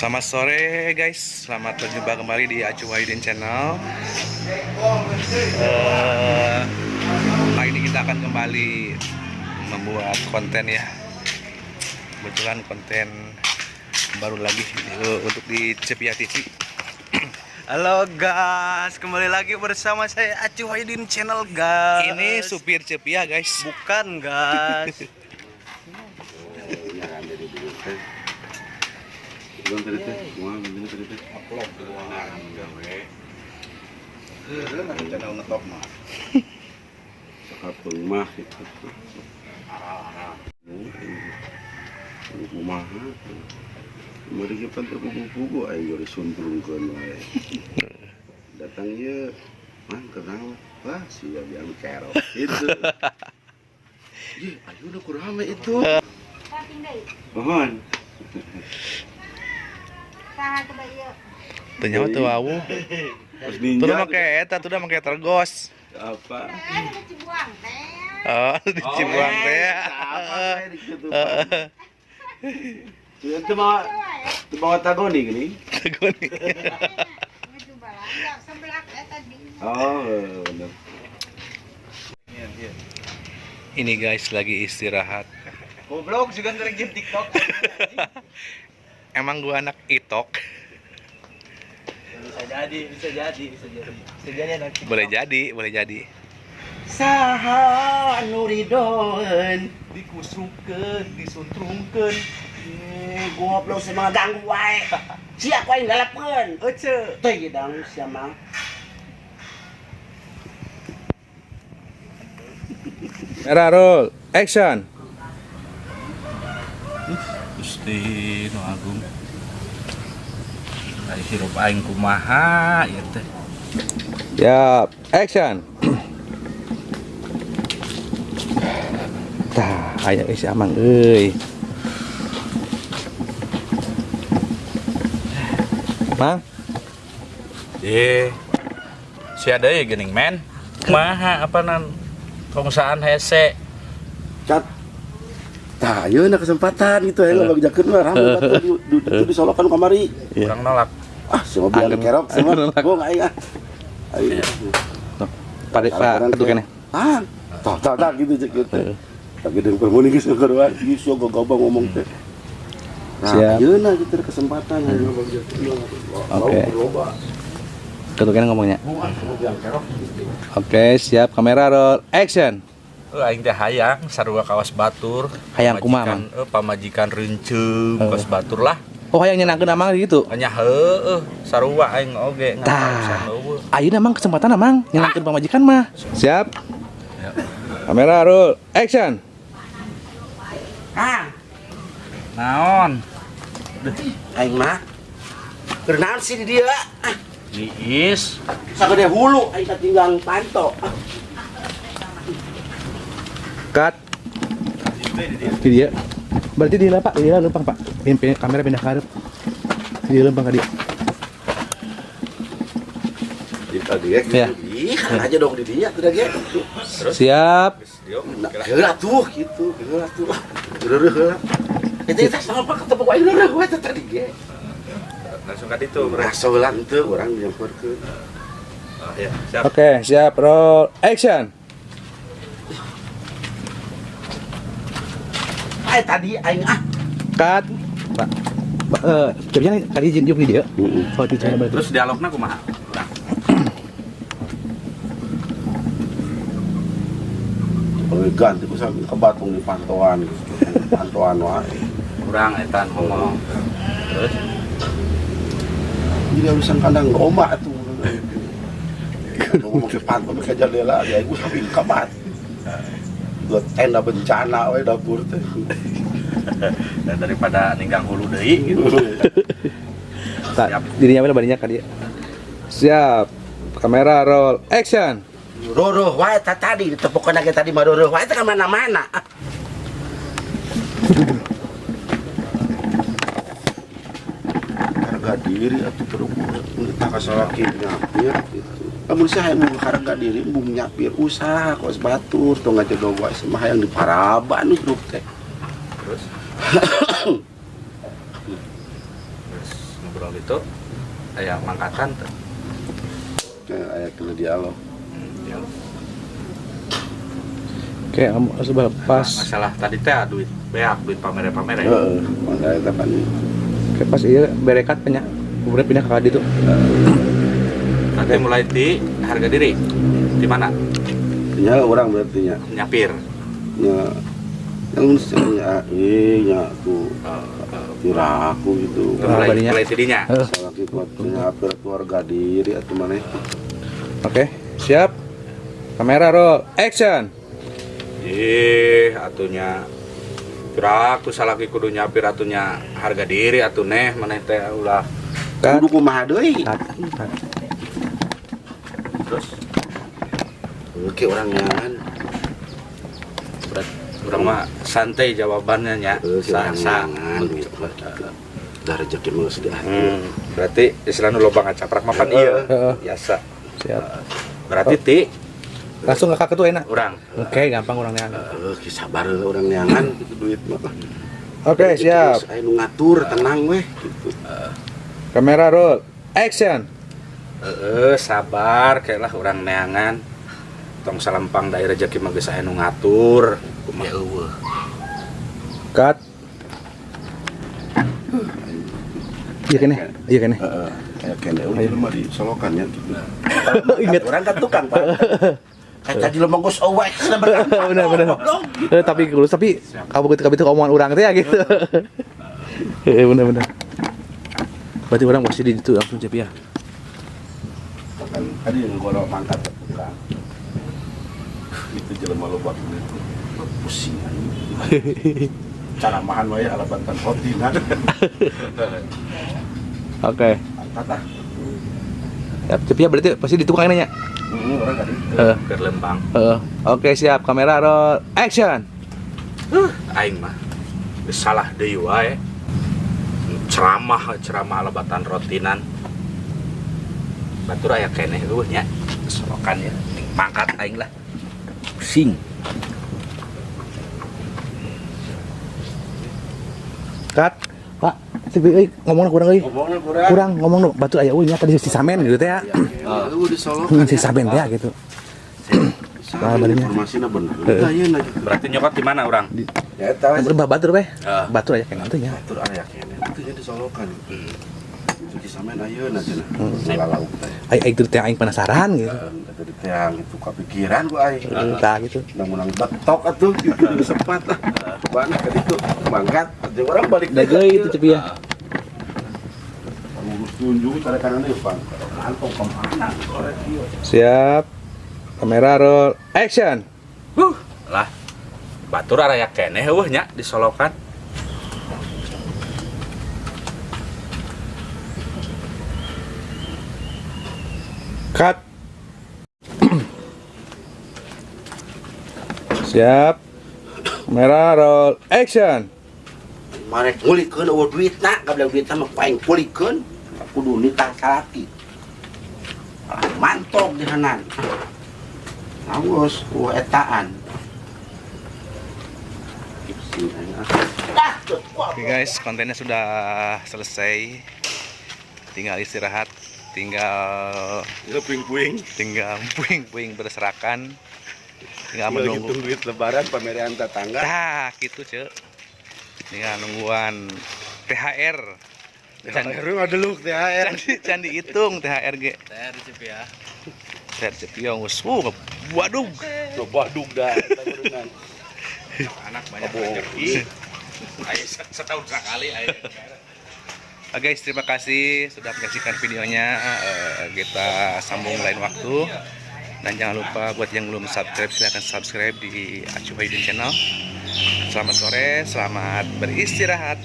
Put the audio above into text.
Selamat sore guys, selamat berjumpa kembali di Acu Wahidin Channel. Kali ini kita akan kembali membuat konten ya. Kebetulan konten baru lagi untuk di Cepia TV. Halo guys, kembali lagi bersama saya Acu Wahidin Channel guys. Ini supir Cepia guys. Bukan guys. Belum tadi teh, semua begini tadi teh. Upload doang gawe. Ada channel ngetop mah. Sakapeng mah gitu. Kumaha. Mari kita buku-buku ayo disuntrungkeun wae. Datang ieu mah kenal. Wah, sia biang kerok. Itu. Ih, ayo udah kurame itu. Mohon. Tanya tuh awu. Tuh udah make eta, tuh udah make tergos. Apa? Oh, di Cibuang teh. Itu mau tagoni gini. Tagoni. Oh, benar. Ini guys lagi istirahat. Goblok juga ntar game TikTok. Emang gua anak itok. Bisa jadi anak TikTok. Boleh jadi. Saha anu ridon Dikusrukeun, disuntrungkeun. goblok sama ganggu wae. Sia ku aing galepkeun. Ece. Teu gedang sia mah. Merah roll, action. Gusti nu agung. Ari hirup aing kumaha ieu teh. Siap, action. Tah, aya si Amang euy. Mang, Sia deui geuning men. Kumaha apanan perusahaan hese. Cat. Tah, ieu na kesempatan gitu aya bagjakeun mah rame batu di solokan kamari. Kurang nolak. Ah, semua biang kerok semua. Gua aing ah. Ayo. pada Pak ketu keneh. Ah, tah gitu cek gitu. Tapi dengan permuni geus keluar, geus gobang ngomong teh. Nah, yeuna gitu kesempatan aya bagjakeun. Oke. Ketu keneh ngomongnya. Oke, siap, kamera roll, action. Aing teh hayang sarua kawas batur. Hayang kumaha, Mang? Pamajikan reunceuh kawas batur lah. Oh, hayang nyenangkeun Amang gitu. Hanya heueuh sarua aing oge Tah. Ayeuna Mang kesempatan Mang nyenangkeun pamajikan mah. Siap. Kamera roll, action. Ah, Naon? aing mah keur naon sih di dieu? Ah, Liis. sagede hulu aing tinggal panto. Cut. Di dia. Berarti di Pak, di lempang Pak. Kamera pindah ke hareup. Di lempang ka dia. Di tadi ya. Ya. Ih, aja dong di dinya teh ge. Siap. Heula tuh gitu, heula tuh. Heula. Itu sama Pak ketemu aing heula we tadi ge. Langsung ka ditu. Rasolan teu urang nyamperkeun. Oh ya, siap. Oke, siap. Roll, action. Ai tadi aing ah. Cut. Pak. Kerjanya kali izin di dia. Oh, di channel Terus dialogna kumaha? Ganti ku sambil kebatung di pantauan wae. Kurang etan ngomong. Terus Jadi urusan kandang domba tuh. Ngomong ke pantau ke jendela dia ku sambil kebat. Buat tenda bencana we dapur teh. dan daripada ninggang hulu deui gitu. Tak, dirinya mana badinya ka dia. Siap. Kamera roll, action. Roroh wae tadi ditepukeun ge tadi mah roroh wae teh ka mana-mana. Harga diri atuh terus kita kasalaki nyapir gitu. Lamun saya mau harga diri embung nyapir usaha kos batur tong ngajog wae semah yang di Paraban grup teh. Terus ngobrol itu aya mangkatan tuh. Aya kena dialog. Ya. Oke, coba pas. Masalah tadi teh duit beak, duit pamere-pamere. Heeh, mangga eta kan. Oke, pas iya berekat banyak. Kemudian pindah ke kadi tuh. Nanti mulai di harga diri. Di mana? Nya orang berarti nya. Nyapir. Nya yang nya nya aku kira aku gitu. badinya. Mulai tidinya. Salah gitu atunya keluarga diri atau mana? Oke, siap. Kamera roll, action. Atunya kira aku salah kudu nyapir atunya harga diri atuh neh maneh teh ulah. Kudu kumaha deui? Terus Oke orang nyangan. berat urang mah santai jawabannya nya. Sasa. Dah rezeki mah sudah. Berarti istilahnya lobang acaprak makan iya. Biasa. Siap. Berarti ti Langsung ke kakak tuh enak. urang. Oke, gampang orangnya. Sabar orang nyangan gitu duit mah. Oke, siap. Saya nu ngatur tenang weh gitu. Kamera roll, action. Sabar kayak lah urang neangan. Tong salempang daerah rezeki mah geus aya nu ngatur. Kumaha eueuh. Cut. Iya kene. Iya kene. Kayak kene udah mah disolokan ya gitu. Ingat. Orang kan tukang, Pak. Kayak tadi lo mongkos awek Bener. Tapi kamu gitu omongan orang teh ya gitu. Bener. Berarti orang masih di situ langsung cep ya. Kan tadi yang gua mangkat tukang. Itu jelema lo buat itu. Pusing anjing. Cara mahan wae alabatan rotinan. Oke. Angkat ah. Ya, cep ya berarti pasti di tukang nanya. Orang tadi. Keur lempang. Oke, siap. Kamera roll, action. Aing mah geus salah deui wae. Ceramah alabatan rotinan. Batur aya keneh eueuh nya. Solokan ya, ning pangkat aing lah. Pusing. Cut. Pak, ngomongna kurang euy. Ngomongnya kurang. Kurang ngomong nu batur aya euy nya tadi si samen gitu teh ya. Lu disolokan. Si samen teh ya gitu. Nah, informasinya bener. Ayeuna. Berarti nyokot di mana orang? Ya eta wes. Mbah batur weh. Batur aya kena teh nya. Atur area kene. Itu jadi disolokan. Jadi sampean ayeuna cenah. Salalauk teh. Aing teh aing penasaran gitu. Tadi teang itu kepikiran gua ai. Tah gitu. Menang betok atuh gitu sempat ah. Bana ka ditu mangkat jeung orang balik Da geui itu cepi ya. Urus tunjuk cara kanan deui Bang. Kantong kemana korek ieu. Siap. Kamera roll, action. Lah. Batur aya keneh eueuh nya disolokan. Cut. Siap. Kamera roll, action. Marek ngulikeun eueuh duitna, kabel duitna mah paing pulikeun. Kudu nitah salaki. Mantap di hanan. Awas, etaan. Oke guys, kontennya sudah selesai. Tinggal istirahat, tinggal puing berserakan. Tinggal menunggu duit lebaran pemerian tetangga. Tah, gitu, Cek. Tinggal nungguan THR. Baru ada lu THR. Can dihitung THR ge. THR cepi ya. THR cepiong waduh. Coba dug dah. Anak banyak rezeki. Ayo setahun sekali ayo. Guys, terima kasih sudah menyaksikan videonya. Kita sambung lain waktu. Dan jangan lupa buat yang belum subscribe, silahkan subscribe di Acu Haydin Channel. Selamat sore, selamat beristirahat.